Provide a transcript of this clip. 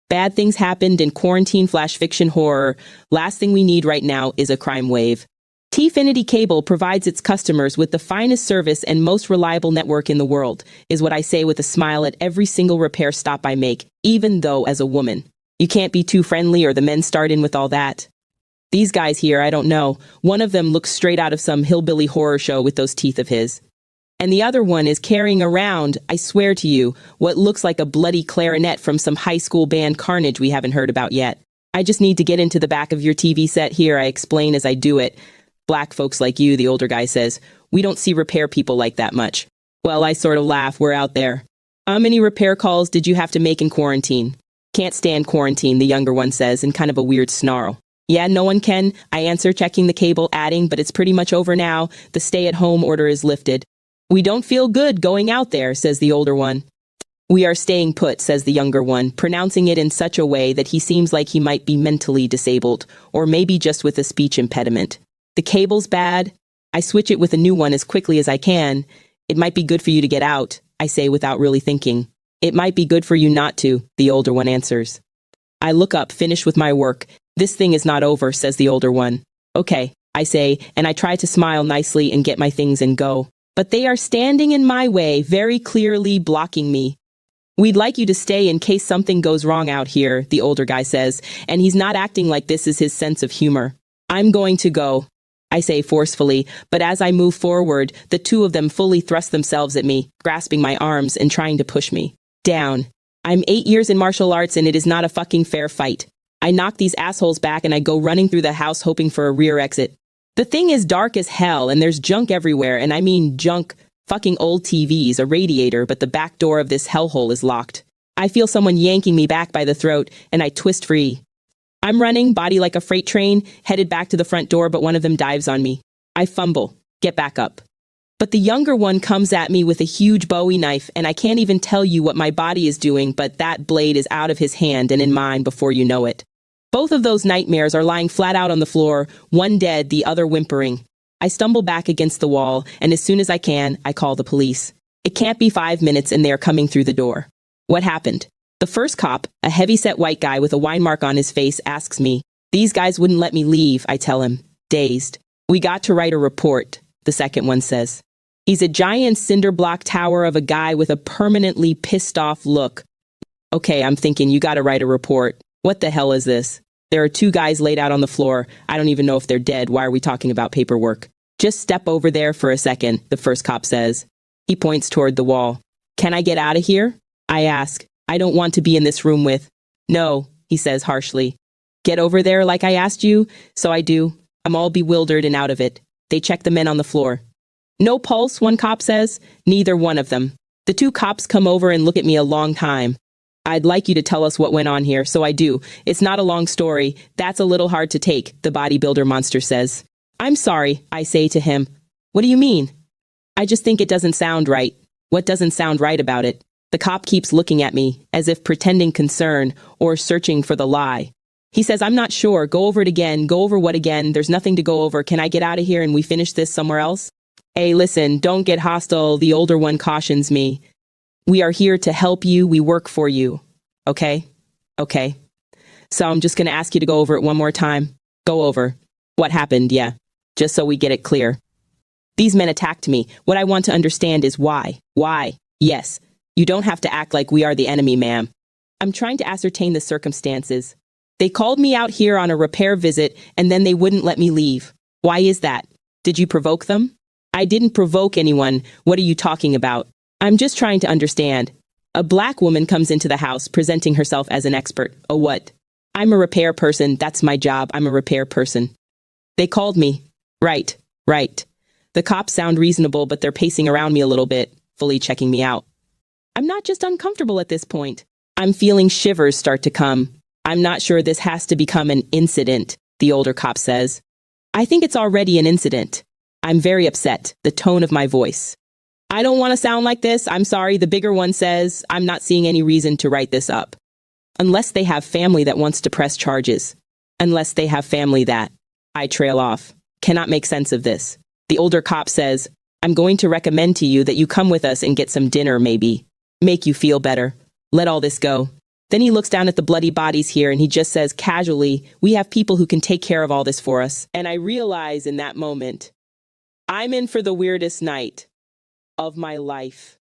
Bad things happened in quarantine /fiction horror. Last thing we need right now is a crime wave. T-Finity Cable provides its customers with the finest service and most reliable network in the world, is what I say with a smile at every single repair stop I make, even though as a woman. You can't be too friendly or the men start in with all that. These guys here, I don't know. One of them looks straight out of some hillbilly horror show with those teeth of his. And the other one is carrying around, I swear to you, what looks like a bloody clarinet from some high school band carnage we haven't heard about yet. I just need to get into the back of your TV set here, I explain as I do it. Black folks like you, the older guy says, we don't see repair people like that much. Well, I sort of laugh, we're out there. How many repair calls did you have to make in quarantine? Can't stand quarantine, the younger one says, in kind of a weird snarl. Yeah, no one can, I answer, checking the cable, adding, but it's pretty much over now. The stay-at-home order is lifted. We don't feel good going out there, says the older one. We are staying put, says the younger one, pronouncing it in such a way that he seems like he might be mentally disabled, or maybe just with a speech impediment. The cable's bad. I switch it with a new one as quickly as I can. It might be good for you to get out, I say without really thinking. It might be good for you not to, the older one answers. I look up, finished with my work. This thing is not over, says the older one. Okay, I say, and I try to smile nicely and get my things and go. But they are standing in my way, very clearly blocking me. We'd like you to stay in case something goes wrong out here, the older guy says, and he's not acting like this is his sense of humor. I'm going to go, I say forcefully, but as I move forward, the two of them fully thrust themselves at me, grasping my arms and trying to push me down. I'm 8 years in martial arts and it is not a fucking fair fight. I knock these assholes back and I go running through the house hoping for a rear exit. The thing is dark as hell and there's junk everywhere, and I mean junk, fucking old TVs, a radiator, but the back door of this hellhole is locked. I feel someone yanking me back by the throat and I twist free. I'm running, body like a freight train, headed back to the front door, but one of them dives on me. I fumble, get back up. But the younger one comes at me with a huge Bowie knife, and I can't even tell you what my body is doing, but that blade is out of his hand and in mine before you know it. Both of those nightmares are lying flat out on the floor, one dead, the other whimpering. I stumble back against the wall, and as soon as I can, I call the police. It can't be 5 minutes and they are coming through the door. What happened? The first cop, a heavy-set white guy with a wine mark on his face, asks me. These guys wouldn't let me leave, I tell him, dazed. We got to write a report, the second one says. He's a giant cinder block tower of a guy with a permanently pissed-off look. Okay, I'm thinking, you gotta write a report. What the hell is this? There are 2 guys laid out on the floor. I don't even know if they're dead. Why are we talking about paperwork? Just step over there for a second, the first cop says. He points toward the wall. Can I get out of here? I ask. I don't want to be in this room with. No, he says harshly. Get over there like I asked you? So I do. I'm all bewildered and out of it. They check the men on the floor. No pulse, one cop says. Neither one of them. The 2 cops come over and look at me a long time. I'd like you to tell us what went on here, so I do. It's not a long story. That's a little hard to take, the bodybuilder monster says. I'm sorry, I say to him. What do you mean? I just think it doesn't sound right. What doesn't sound right about it? The cop keeps looking at me, as if pretending concern, or searching for the lie. He says, I'm not sure. Go over it again. Go over what again? There's nothing to go over. Can I get out of here and we finish this somewhere else? Hey, listen, don't get hostile, the older one cautions me. We are here to help you. We work for you. Okay? Okay. So I'm just going to ask you to go over it one more time. Go over. What happened, yeah. Just so we get it clear. These men attacked me. What I want to understand is why. Why? Yes. You don't have to act like we are the enemy, ma'am. I'm trying to ascertain the circumstances. They called me out here on a repair visit, and then they wouldn't let me leave. Why is that? Did you provoke them? I didn't provoke anyone. What are you talking about? I'm just trying to understand. A black woman comes into the house presenting herself as an expert. A what? I'm a repair person. That's my job. I'm a repair person. They called me. Right. The cops sound reasonable, but they're pacing around me a little bit, fully checking me out. I'm not just uncomfortable at this point. I'm feeling shivers start to come. I'm not sure this has to become an incident, the older cop says. I think it's already an incident. I'm very upset, the tone of my voice. I don't want to sound like this. I'm sorry, the bigger one says. I'm not seeing any reason to write this up. Unless they have family that wants to press charges. Unless they have family that. I trail off. Cannot make sense of this. The older cop says, I'm going to recommend to you that you come with us and get some dinner, maybe. Make you feel better. Let all this go. Then he looks down at the bloody bodies here and he just says casually, we have people who can take care of all this for us. And I realize in that moment, I'm in for the weirdest night of my life.